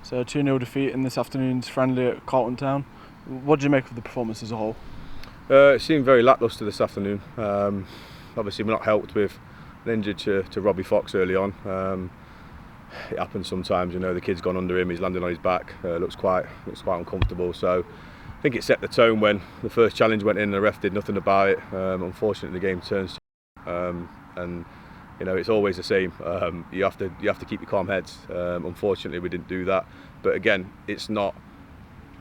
So 2-0 defeat in this afternoon's friendly at Carlton Town. What do you make of the performance as a whole? It seemed very lacklustre this afternoon. Obviously we're not helped with an injury to Robbie Fox early on. It happens sometimes, you know, the kid's gone under him, he's landed on his back, looks quite uncomfortable. So I think it set the tone when the first challenge went in and the ref did nothing about it. Unfortunately the game turns and you know, it's always the same. You have to keep your calm heads. Unfortunately we didn't do that, but again,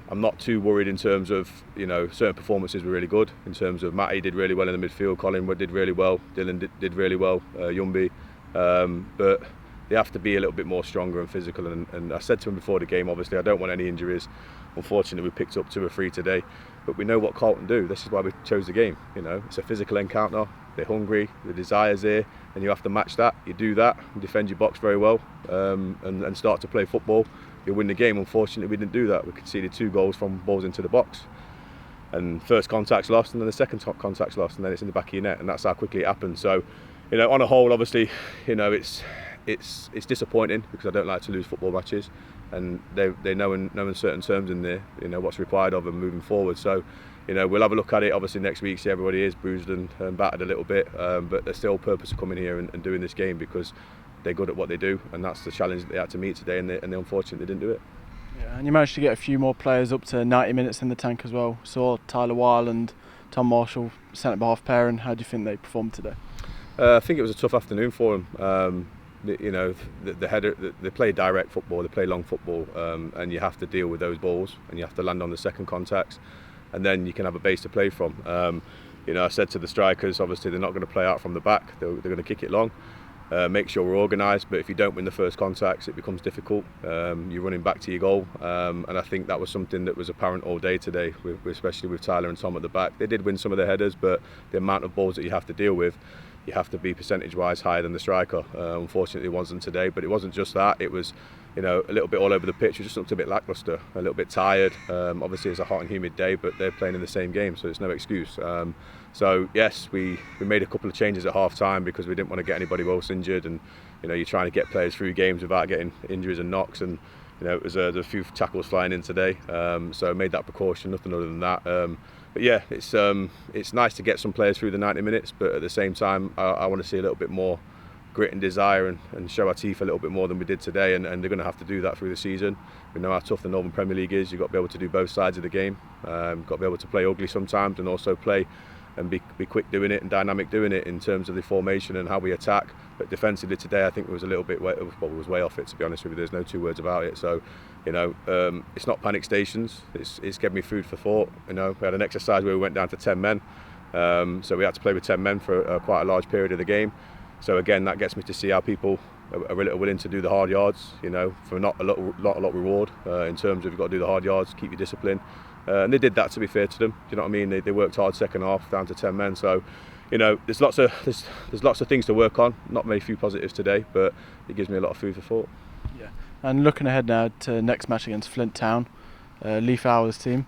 I'm not too worried in terms of, you know, certain performances were really good. In terms of Matty did really well in the midfield, Colin did really well, Dylan did really well, Yumbi, but they have to be a little bit more stronger and physical. And I said to him before the game, obviously I don't want any injuries. Unfortunately we picked up 2 or 3 today, but we know what Carlton do. This is why we chose the game. You know, it's a physical encounter. They're hungry, the desire's there, and you have to match that. You do that, you defend your box very well, and start to play football. You'll win the game. Unfortunately, we didn't do that. We conceded 2 goals from balls into the box, and first contact's lost, and then the second contact's lost, and then it's in the back of your net, and that's how quickly it happened. So, you know, on a whole, obviously, you know, it's disappointing because I don't like to lose football matches, and they know in certain terms in there, you know, what's required of them moving forward. So, you know, we'll have a look at it obviously next week, see everybody is bruised and battered a little bit, but there's still purpose of coming here and doing this game because they're good at what they do, and that's the challenge that they had to meet today, and they unfortunately didn't do it. Yeah, and you managed to get a few more players up to 90 minutes in the tank as well. Saw Tyler Weil and Tom Marshall centre-half pair, and how do you think they performed today? I think it was a tough afternoon for them. You know, the header, they play direct football, they play long football, and you have to deal with those balls, and you have to land on the second contacts, and then you can have a base to play from. You know, I said to the strikers, obviously they're not going to play out from the back, they're going to kick it long. Make sure we're organised, but if you don't win the first contacts, it becomes difficult. You're running back to your goal, and I think that was something that was apparent all day today, especially with Tyler and Tom at the back. They did win some of their headers, but the amount of balls that you have to deal with, you have to be percentage-wise higher than the striker. Unfortunately, it wasn't today, but it wasn't just that. It was, you know, a little bit all over the pitch. It just looked a bit lacklustre, a little bit tired. Obviously, it's a hot and humid day, but they're playing in the same game, so it's no excuse. So yes, we made a couple of changes at half-time because we didn't want to get anybody else injured, and you know, you're trying to get players through games without getting injuries and knocks, and you know, there's a few tackles flying in today, so made that precaution, nothing other than that. But yeah, it's nice to get some players through the 90 minutes, but at the same time, I want to see a little bit more grit and desire and show our teeth a little bit more than we did today, and they're going to have to do that through the season. We know how tough the Northern Premier League is. You've got to be able to do both sides of the game. Got to be able to play ugly sometimes and also play and be quick doing it and dynamic doing it in terms of the formation and how we attack. But defensively today, I think it was a little bit way off it, to be honest with you. There's no 2 words about it. So, you know, it's not panic stations. It's given me food for thought. You know, we had an exercise where we went down to 10 men, so we had to play with 10 men for quite a large period of the game. So again, that gets me to see how people are a little willing to do the hard yards. You know, for not a lot reward in terms of you've got to do the hard yards, keep your discipline. And they did that, to be fair to them. Do you know what I mean? They worked hard second half, down to 10 men. So, you know, there's lots of things to work on. Not very few positives today, but it gives me a lot of food for thought. Yeah. And looking ahead now to next match against Flint Town, Leaf Hours team.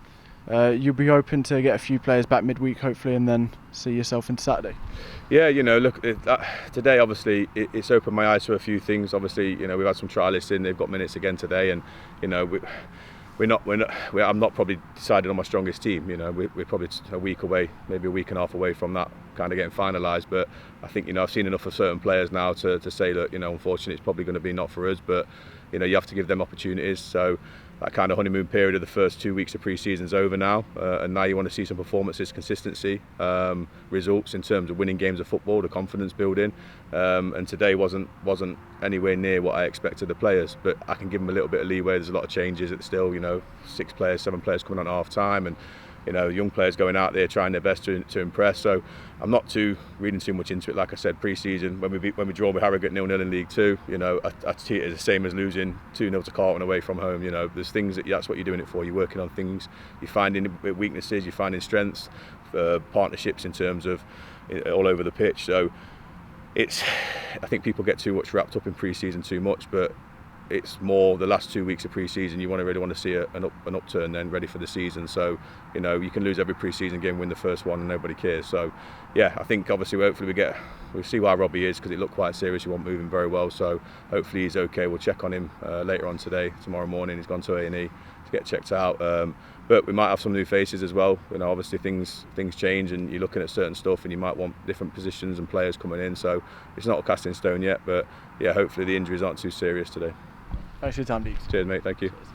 You'll be hoping to get a few players back midweek, hopefully, and then see yourself into Saturday. Yeah, you know, look, today obviously it's opened my eyes to a few things. Obviously, you know, we've had some trialists in. They've got minutes again today, and you know, I'm not probably decided on my strongest team. You know, we're probably a week away, maybe a week and a half away from that kind of getting finalised. But I think, you know, I've seen enough of certain players now to say that, you know, unfortunately it's probably going to be not for us. But you know, you have to give them opportunities. So that kind of honeymoon period of the first 2 weeks of pre-season is over now, and now you want to see some performances, consistency, results in terms of winning games of football, the confidence building. And today wasn't anywhere near what I expected the players, but I can give them a little bit of leeway. There's a lot of changes. It's still, you know, 6 players, 7 players coming on at half time, and you know, young players going out there trying their best to impress. So I'm not reading too much into it. Like I said, pre-season, when we draw with Harrogate 0-0 in League 2, you know, I see it as the same as losing 2-0 to Carlton away from home. You know, there's things that's what you're doing it for. You're working on things, you're finding weaknesses, you're finding strengths, partnerships in terms of all over the pitch. So I think people get too much wrapped up in pre-season too much, but it's more the last 2 weeks of pre-season. You really want to see an upturn then, ready for the season. So, you know, you can lose every pre-season game, win the first one, and nobody cares. So, yeah, I think obviously hopefully we'll see why Robbie is, because it looked quite serious. He wasn't moving very well, so hopefully he's okay. We'll check on him later on today, tomorrow morning. He's gone to A&E to get checked out. But we might have some new faces as well. You know, obviously things change, and you're looking at certain stuff, and you might want different positions and players coming in. So it's not cast in stone yet, but yeah, hopefully the injuries aren't too serious today. Thanks for your time, Deeks. Cheers, mate. Thank you. Cheers.